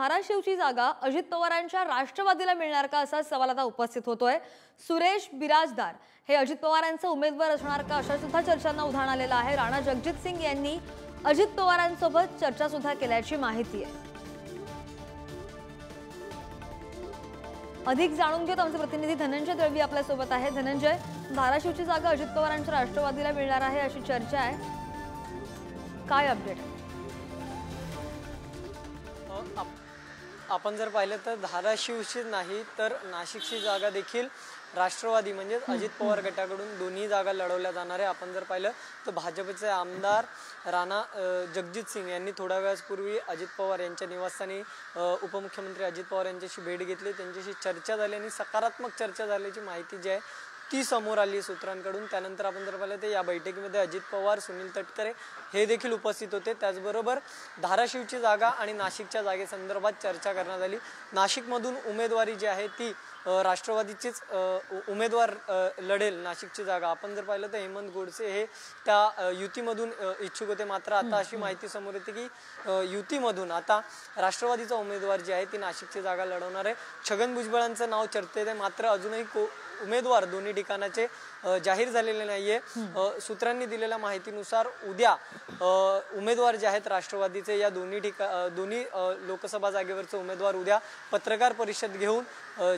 धाराशिवची जागा अजित पवारांच्या राष्ट्रवादीला मिळणार का असा सवाल आता उपस्थित होतोय। सुरेश बिराजदार हे अजित पवारांचे उमेदवार असणार का अशा सुद्धा चर्चांना उधाण आलेलं आहे। राणा जगजित सिंग यांनी अजित पवारांसोबत चर्चा सुद्धा केल्याची माहिती आहे। अधिक जाणून घेत आमचे प्रतिनिधी धनंजय दळवी आपल्या सोबत आहे। धनंजय, धाराशिवची जागा अजित पवारांच्या राष्ट्रवादीला मिळणार आहे अशी चर्चा आहे, काय अपडेट आहे? आपण जर पाहिलं तर धाराशिवची नाही तर नाशिकची जागा देखील राष्ट्रवादी म्हणजे अजित पवार गटाकडून दोन्ही जागा लढवल्या जाणार आहे। आपण जर पाहिलं तर भाजपचे आमदार राणा जगजित सिंग यांनी थोड्या वेळापूर्वी अजित पवार यांच्या निवासस्थानी उपमुख्यमंत्री अजित पवार यांच्याशी भेट घेतली, त्यांच्याशी चर्चा झाली आणि सकारात्मक चर्चा झाल्याची माहिती जी आहे ती समोर आली सूत्रांकडून। त्यानंतर आपण जर पाहिलं तर या बैठकीमध्ये अजित पवार, सुनील तटकरे हे देखील उपस्थित होते। त्याचबरोबर धाराशिवची जागा आणि नाशिकच्या जागेसंदर्भात चर्चा करण्यात आली। नाशिकमधून उमेदवारी जी आहे ती राष्ट्रवादीचीच उमेदवार लढेल नाशिकची जागा। आपण जर पाहिलं तर हेमंत गोडसे हे त्या युतीमधून इच्छुक होते, मात्र आता अशी माहिती समोर येते की युतीमधून आता राष्ट्रवादीचा उमेदवार जी आहे ती नाशिकची जागा लढवणार आहे। छगन भुजबळांचं नाव चर्चेत आहे, मात्र अजूनही उमेदवार दोन्ही ठिकाणाचे जाहीर झालेले नाहीये। सूत्रांनी दिलेल्या माहितीनुसार उद्या उमेदवार जे आहेत राष्ट्रवादीचे या दोन्ही लोकसभा जागेवरचे उमेदवार उद्या पत्रकार परिषद घेऊन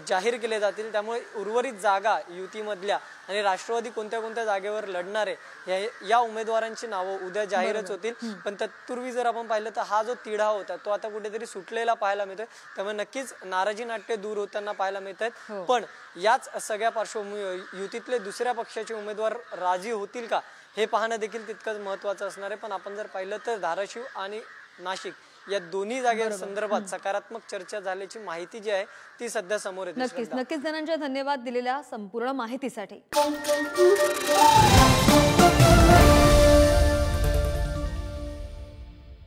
जाहीर केले जातील। त्यामुळे उर्वरित जागा युतीमधल्या आणि राष्ट्रवादी कोणत्या कोणत्या जागेवर लढणार आहे या उमेदवारांची नावं उद्या जाहीरच होतील। पण तत्पूर्वी जर आपण पाहिलं तर हा जो तिढा होता तो आता कुठेतरी सुटलेला पाहायला मिळतोय, त्यामुळे नक्कीच नाराजी नाट्य दूर होताना पाहायला मिळत आहेत। पण याच सगळ्या पार्श्वभूमीवर युतीतले दुसऱ्या पक्षाचे उमेदवार राजी होतील का हे पाहणं देखील तितकंच महत्त्वाचं असणार आहे। पण आपण जर पाहिलं तर धाराशिव आणि नाशिक या दोन्ही जागेसंदर्भात सकारात्मक चर्चा झाल्याची माहिती जी आहे ती सध्या समोर येते। नक्कीच धनंजय, धन्यवाद दिलेल्या संपूर्ण माहितीसाठी।